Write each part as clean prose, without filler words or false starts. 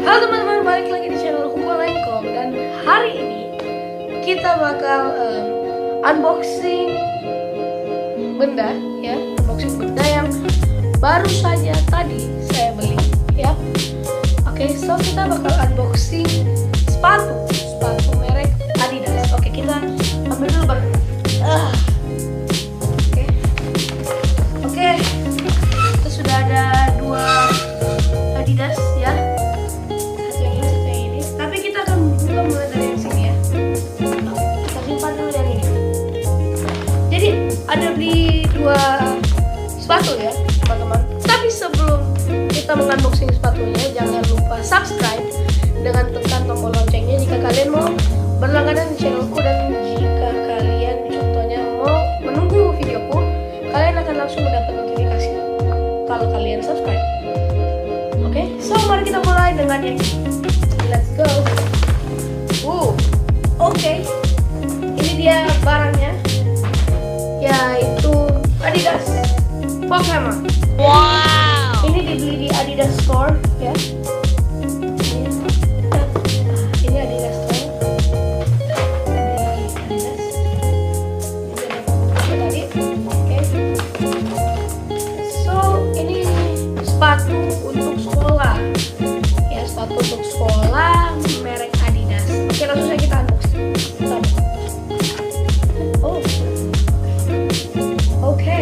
Halo teman-teman, balik lagi di channel Hugo Lengkong. Dan hari ini kita bakal unboxing benda yang baru saja tadi saya beli ya. Oke, so kita bakal unboxing sepatu merek Adidas. Oke, kita ambil dulu Oke, kita sudah ada dua Adidas ya. Satu yang ini. Tapi kita akan mulai dari yang sini ya. Kita simpan dulu yang ini. Jadi ada beli dua sepatu ya teman-teman. Tapi sebelum kita mengunboxing sepatunya, jangan lupa subscribe dengan tekan tombol loncengnya jika kalian mau berlangganan di channelku, dan jika kalian contohnya mau menunggu videoku, kalian akan langsung mendapat notifikasi kalau kalian subscribe. Oke, so mari kita mulai dengan yang ini. Let's go. Oke. Ini dia barangnya, yaitu Adidas Pokemon. Wow. Ini dibeli di Adidas Store ya. Ini Adidas Store. Tadi. Oke. So ini sepatu untuk sekolah. Ya, sepatu untuk sekolah merek Adidas. Oke, langsung saja kita unboxing. Oke.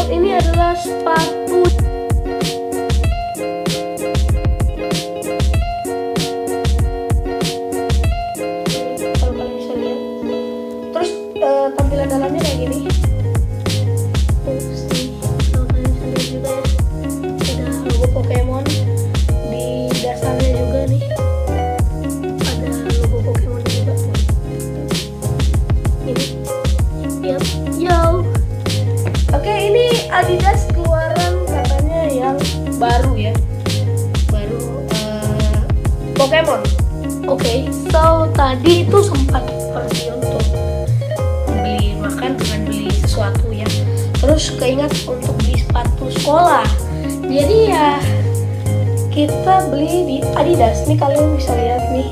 Ini adalah sepatu kalau kalian bisa lihat. Terus tampilan dalamnya kayak gini. Kalau kalian bisa lihat juga ya, ada logo Pokemon di dasarnya juga nih. Ada logo Pokemon juga. Ini, yo. Oke, ini Adidas keluaran katanya yang baru ya, Pokemon. Oke, so tadi itu sempat pergi untuk beli makan dengan beli sesuatu ya, terus keingat untuk beli sepatu sekolah. Jadi ya kita beli di Adidas. Nih kalian bisa lihat nih,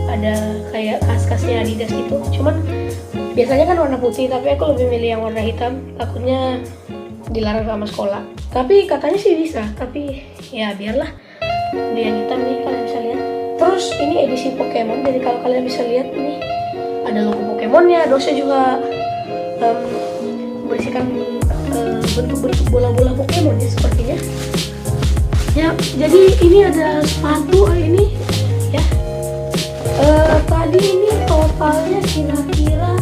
ada kayak kas-kasnya Adidas gitu. Cuman biasanya kan warna putih, tapi aku lebih milih yang warna hitam, takutnya dilarang sama sekolah. Tapi katanya sih bisa, tapi ya biarlah beli yang hitam nih, kalian bisa lihat. Terus ini edisi Pokemon, jadi kalau kalian bisa lihat nih ada logo Pokemonnya. Dosnya juga berisikan bentuk-bentuk bola-bola Pokemon ya sepertinya. Ya, jadi ini ada sepatu ini ya. Tadi ini totalnya kira-kira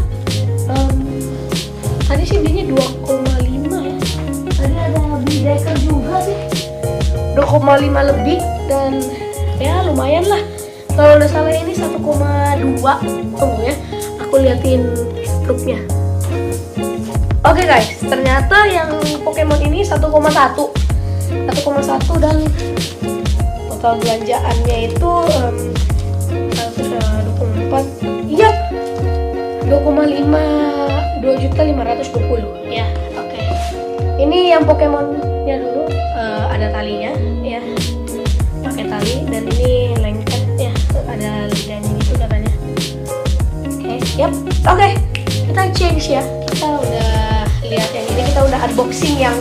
tadi sih belinya 2,5 ya. Tadi ada beli deker juga sih 2,5 lebih, dan ya lumayan lah. Kalau nggak salah ini 1,2. Tunggu ya, aku liatin struknya. Oke guys, ternyata yang Pokemon ini 1,1 dan total belanjaannya itu 124. Iya, 2,520 ya. Oke. Ini yang Pokemonnya dulu, ada talinya ya, pakai tali, dan ini lengket ya, ada lidahnya gitu katanya. Oke, kita change ya. Kita udah lihat yang ini, kita udah unboxing yang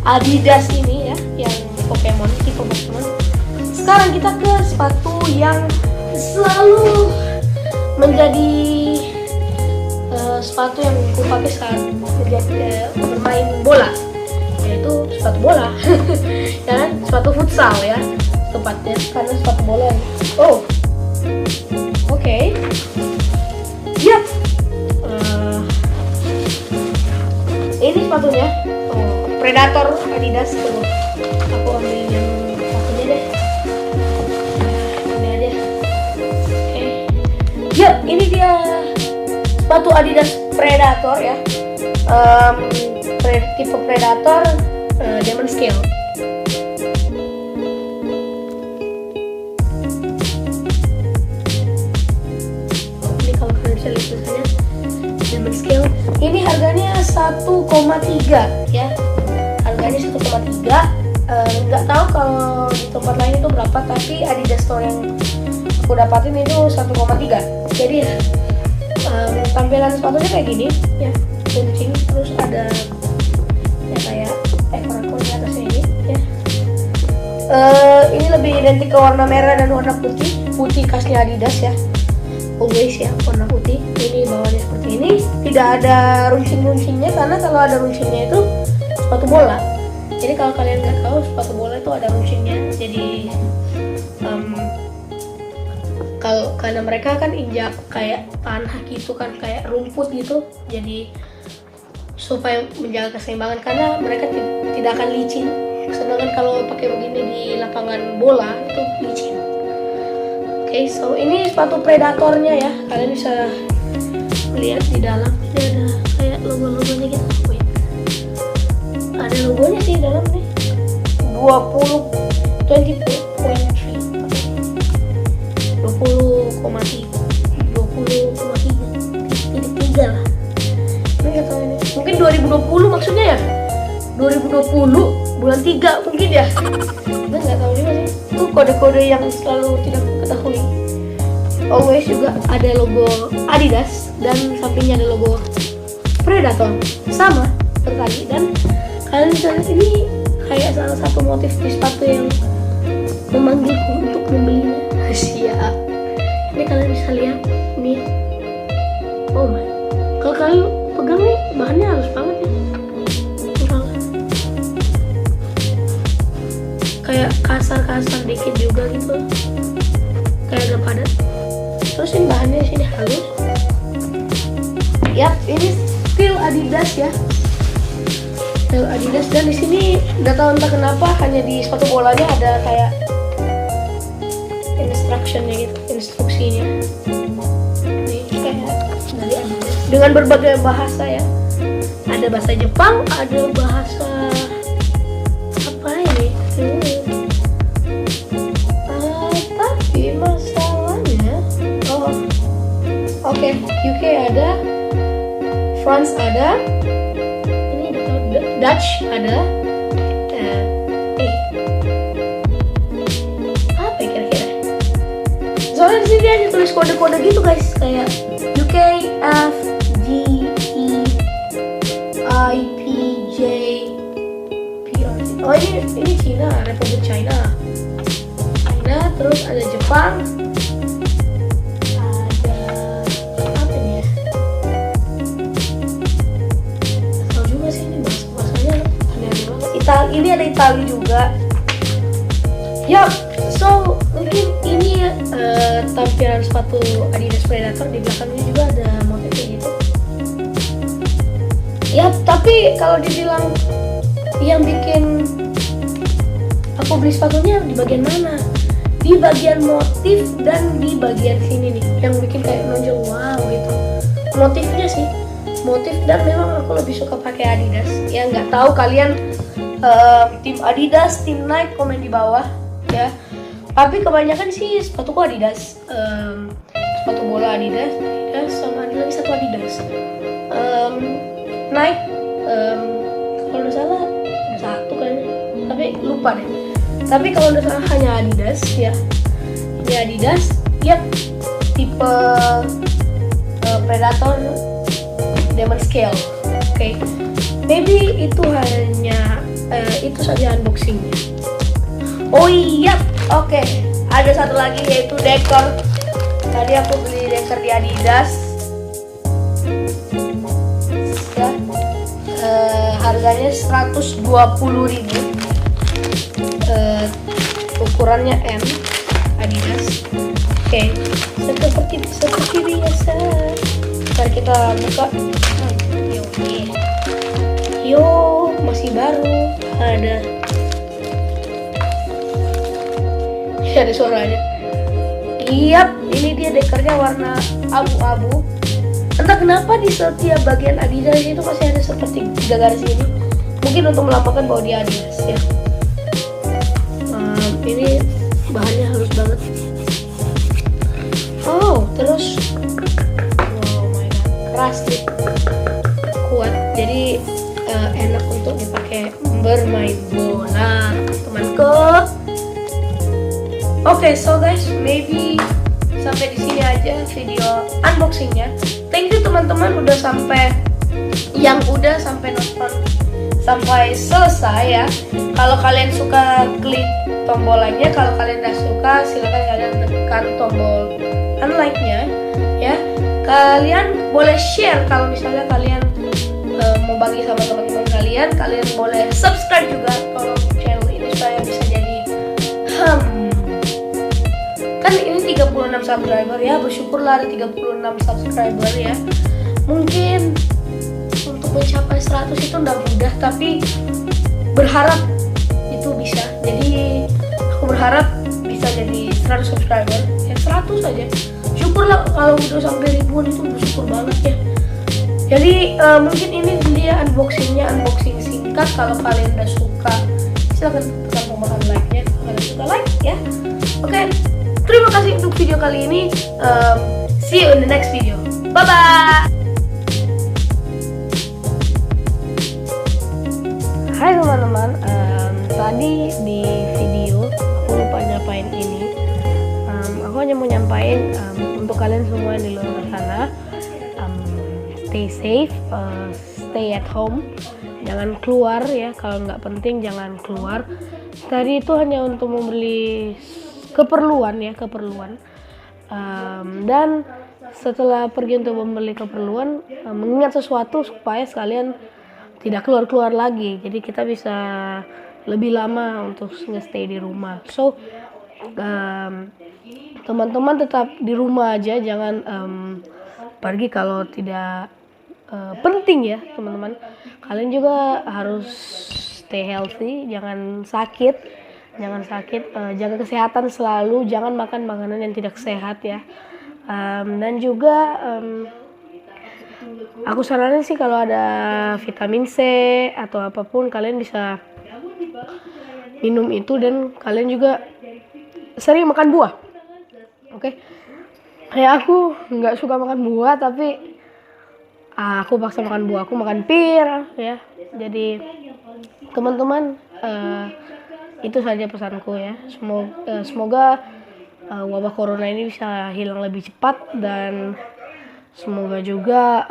Adidas ini ya, yang Pokemon, tipe Pokemon. Sekarang kita ke sepatu yang selalu menjadi sepatu yang aku pakai saat bermain bola, yaitu sepatu bola. Ya kan, sepatu futsal ya tepatnya, karena sepatu bola. Oke. Yap. Ini sepatunya Predator Adidas. Aku ambil yang satunya deh. Ini aja. Oke. Yap, ini dia sepatu Adidas Predator ya, tipe Predator Diamond Scale. Ini kalau kalian bisa lihat tulisannya Diamond Scale. Ini harganya 1,3 ya. Harganya 1,3. Nggak tahu kalau di tempat lain itu berapa, tapi Adidas Store yang aku dapatin itu 1,3. Jadi tampilan sepatunya kayak gini ya, kuncing, terus ada ya kayak ekor-ekor di atasnya ini ya. Ini lebih identik ke warna merah dan warna putih khasnya Adidas ya, always ya, warna putih. Ini bawahnya seperti ini, tidak ada runcing-runcingnya, karena kalau ada runcingnya itu sepatu bola. Jadi kalau kalian nggak tahu, sepatu bola itu ada runcingnya. Jadi kalau karena mereka kan injak kayak tanah gitu kan, kayak rumput gitu, jadi supaya menjaga keseimbangan, karena mereka tidak akan licin. Sedangkan kalau pakai begini di lapangan bola itu licin. Oke, so ini sepatu Predatornya ya, kalian bisa lihat di dalam. Ini ada kayak logo-logonya gitu. Wait, ada logonya sih di dalam nih. 20.3 lah. Ini nggak tahu ini. Mungkin 2020 maksudnya ya. 2020 bulan 3 mungkin ya. Kita nggak tahu juga sih. Itu kode-kode yang selalu tidak ketahui. Always juga ada logo Adidas dan sampingnya ada logo Predator. Sama sekali, dan kalian bisa lihat ini kayak salah satu motif di sepatu yang memanggilku untuk membelinya. Siap. Ini kalian bisa lihat nih. Oh my. Kalau kalian pegang nih, bahannya halus banget ya. Kayak kasar-kasar dikit juga gitu. Kayak agak padat. Terus ini bahannya di sini halus. Yap, ini steel Adidas ya. Steel Adidas, dan di sini nggak tahu entah kenapa hanya di sepatu bolanya ada kayak instructionnya gitu, instruksinya. Ini kayak dari Adidas dengan berbagai bahasa ya. Ada bahasa Jepang, ada bahasa apa ini? Tapi masalahnya, oke, UK ada, France ada, ini Dutch ada, apa ya kira-kira? Soalnya di sini ada tulis kode-kode gitu guys, kayak UK, F, G, E, I, P, J, P, R, C. Oh ini Cina, Republik China. Terus ada Jepang, ada apa nih ya? Tahu juga sih ini bahasanya aneh-aneh banget. Ini ada Itali juga. Ya, so mungkin ini tampilan sepatu Adidas Predator. Di belakangnya juga ada motifnya gitu. Ya, tapi kalau dibilang yang bikin aku beli sepatunya di bagian mana? Di bagian motif dan di bagian sini nih yang bikin kayak nonjol wow gitu. Motifnya sih, motif, dan memang aku lebih suka pakai Adidas. Ya nggak tahu kalian tim Adidas, tim Nike, komen di bawah ya. Tapi kebanyakan sih sepatuku Adidas, sepatu bola Adidas, sama ada lagi satu Adidas. Nike, kalau nggak salah ada satu kayaknya, tapi lupa deh. Tapi kalau udah salah hanya Adidas ya. Ini Adidas, yap, tipe Predator Diamond Scale. Oke. Maybe itu hanya itu saja unboxingnya. Oh iya, oke. Ada satu lagi yaitu dekor. Tadi aku beli dekor di Adidas. Ya. Harganya 120.000. Ukurannya M, Adidas. Oke, seperti biasa. Ntar kita buka. Yo, masih baru. Ada suaranya. Iya, ini dia dekornya warna abu-abu. Entah kenapa di setiap bagian Adidas itu masih ada seperti 3 garis ini. Mungkin untuk melambangkan bahwa dia Adidas ya. Ini bahannya halus banget. Oh, terus, oh my god, keras nih. jadi enak untuk dipakai bermain bola, temanku. Oke, so guys, maybe sampai di sini aja video unboxingnya. Thank you teman-teman udah sampai nonton sampai selesai ya. Kalau kalian suka, klik tombol like-nya. Kalau kalian tidak suka, silakan kalian tekan tombol unlike-nya ya. Kalian boleh share kalau misalnya kalian mau bagi sama teman-teman kalian. Kalian boleh subscribe juga tolong channel ini supaya bisa jadi kan ini 36 subscriber ya. Bersyukurlah ada 36 subscriber ya. Mungkin untuk mencapai 100 itu udah mudah, tapi berharap itu bisa. Jadi aku berharap bisa jadi 100 subscriber ya, 100 aja. Syukurlah kalau udah sampai ribuan, itu bersyukur banget ya. Jadi mungkin ini dia unboxing singkat. Kalau kalian udah suka, silahkan tekan tombol like-nya. Kalau kalian suka like ya. Oke, terima kasih untuk video kali ini. See you in the next video. Bye bye. Hai teman-teman, tadi di video aku lupa nyampain ini. Aku hanya mau nyampain untuk kalian semua yang di luar sana, stay safe, stay at home, jangan keluar ya. Kalau nggak penting jangan keluar. Tadi itu hanya untuk membeli keperluan. Dan setelah pergi untuk membeli keperluan, mengingat sesuatu supaya sekalian tidak keluar lagi. Jadi kita bisa lebih lama untuk nge-stay di rumah. So teman-teman tetap di rumah aja, jangan pergi kalau tidak penting ya teman-teman. Kalian juga harus stay healthy, jangan sakit, jaga kesehatan selalu, jangan makan makanan yang tidak sehat ya. Dan juga aku saranin sih kalau ada vitamin C atau apapun, kalian bisa minum itu. Dan kalian juga sering makan buah. Oke. Kayak aku nggak suka makan buah, tapi aku paksa makan buah. Aku makan pir ya. Jadi teman-teman, itu saja pesanku ya. Semoga wabah corona ini bisa hilang lebih cepat, dan semoga juga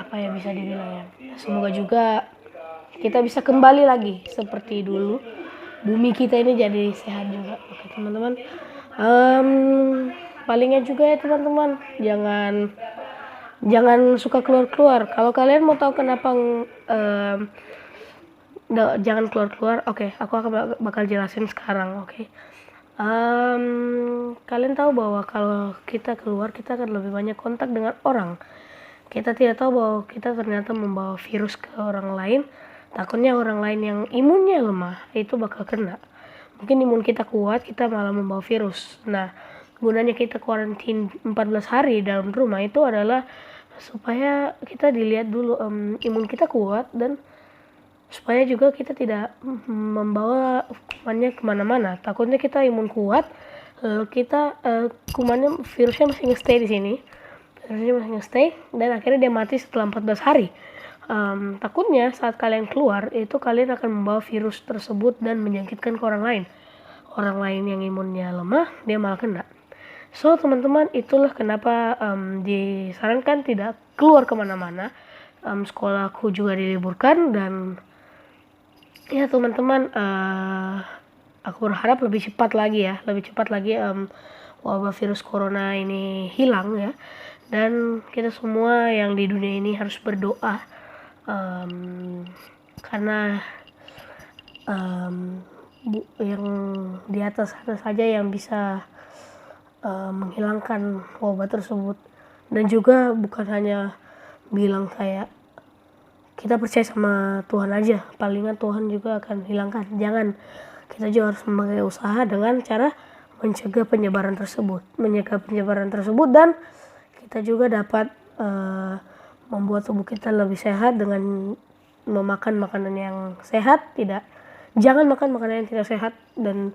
bisa dibilang ya, semoga juga kita bisa kembali lagi seperti dulu, bumi kita ini jadi sehat juga. Oke teman-teman, palingnya juga ya teman-teman, jangan suka keluar. Kalau kalian mau tahu kenapa jangan keluar, oke, aku akan bakal jelasin sekarang. Oke. Kalian tahu bahwa kalau kita keluar, kita akan lebih banyak kontak dengan orang. Kita tidak tahu bahwa kita ternyata membawa virus ke orang lain. Takutnya orang lain yang imunnya lemah itu bakal kena. Mungkin imun kita kuat, kita malah membawa virus. Nah, gunanya kita kuarantin 14 hari dalam rumah itu adalah supaya kita dilihat dulu imun kita kuat, dan supaya juga kita tidak membawa kumannya kemana-mana. Takutnya kita imun kuat, kita kumannya, virusnya masih nge-stay di sini, dan akhirnya dia mati setelah 14 hari. Takutnya saat kalian keluar itu kalian akan membawa virus tersebut dan menjangkitkan ke orang lain yang imunnya lemah, dia malah kena. So teman-teman, itulah kenapa disarankan tidak keluar kemana-mana. Sekolahku juga diliburkan, dan ya teman-teman, aku berharap lebih cepat lagi wabah virus corona ini hilang ya. Dan kita semua yang di dunia ini harus berdoa, karena yang di atas sana saja yang bisa menghilangkan wabah tersebut. Dan juga bukan hanya bilang kayak kita percaya sama Tuhan aja, palingan Tuhan juga akan hilangkan. Jangan, kita juga harus memakai usaha dengan cara mencegah penyebaran tersebut, dan kita juga dapat membuat tubuh kita lebih sehat dengan memakan makanan yang sehat. Jangan makan makanan yang tidak sehat, dan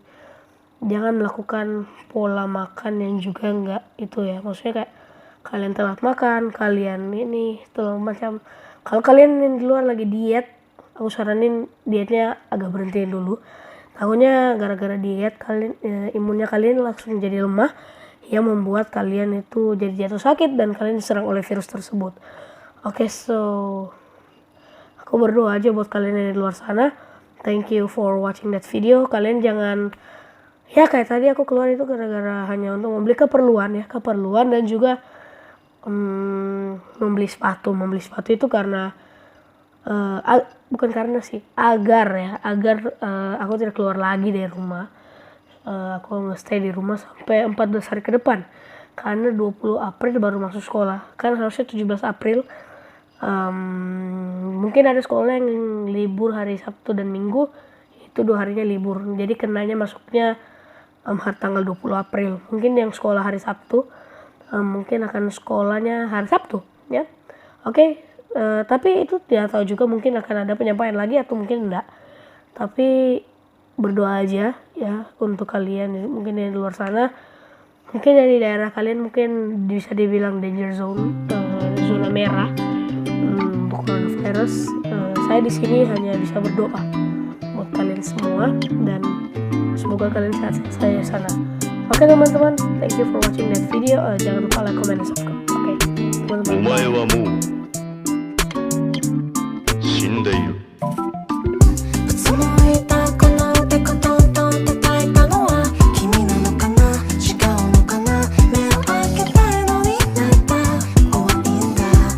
jangan melakukan pola makan yang juga enggak itu ya. Maksudnya kayak kalian telat makan, kalian ini segala macam. Kalau kalian yang di luar lagi diet, aku saranin dietnya agak berhentiin dulu. Takutnya gara-gara diet kalian imunnya kalian langsung jadi lemah, yang membuat kalian itu jadi jatuh sakit dan kalian diserang oleh virus tersebut. Oke, so aku berdoa aja buat kalian yang di luar sana. Thank you for watching that video. Kalian jangan, ya kayak tadi aku keluar itu gara-gara hanya untuk membeli keperluan dan juga membeli sepatu itu karena bukan karena sih, agar aku tidak keluar lagi dari rumah. Aku nge-stay di rumah sampai 14 hari ke depan karena 20 April baru masuk sekolah, kan harusnya 17 April. Mungkin ada sekolah yang libur hari Sabtu dan Minggu, itu 2 harinya libur, jadi kenanya masuknya tanggal 20 April. Mungkin yang sekolah hari Sabtu mungkin akan sekolahnya hari Sabtu ya. Oke, tapi itu tidak tahu juga, mungkin akan ada penyampaian lagi atau mungkin enggak. Tapi berdoa aja ya untuk kalian mungkin yang di luar sana, mungkin dari daerah kalian mungkin bisa dibilang danger zone, zona merah untuk coronavirus. Saya di sini hanya bisa berdoa buat kalian semua dan semoga kalian sehat-sehat saya sana. Oke teman-teman, thank you for watching that video. Jangan lupa like, comment, dan subscribe. Oke, teman-teman. お前はもう死んでいる。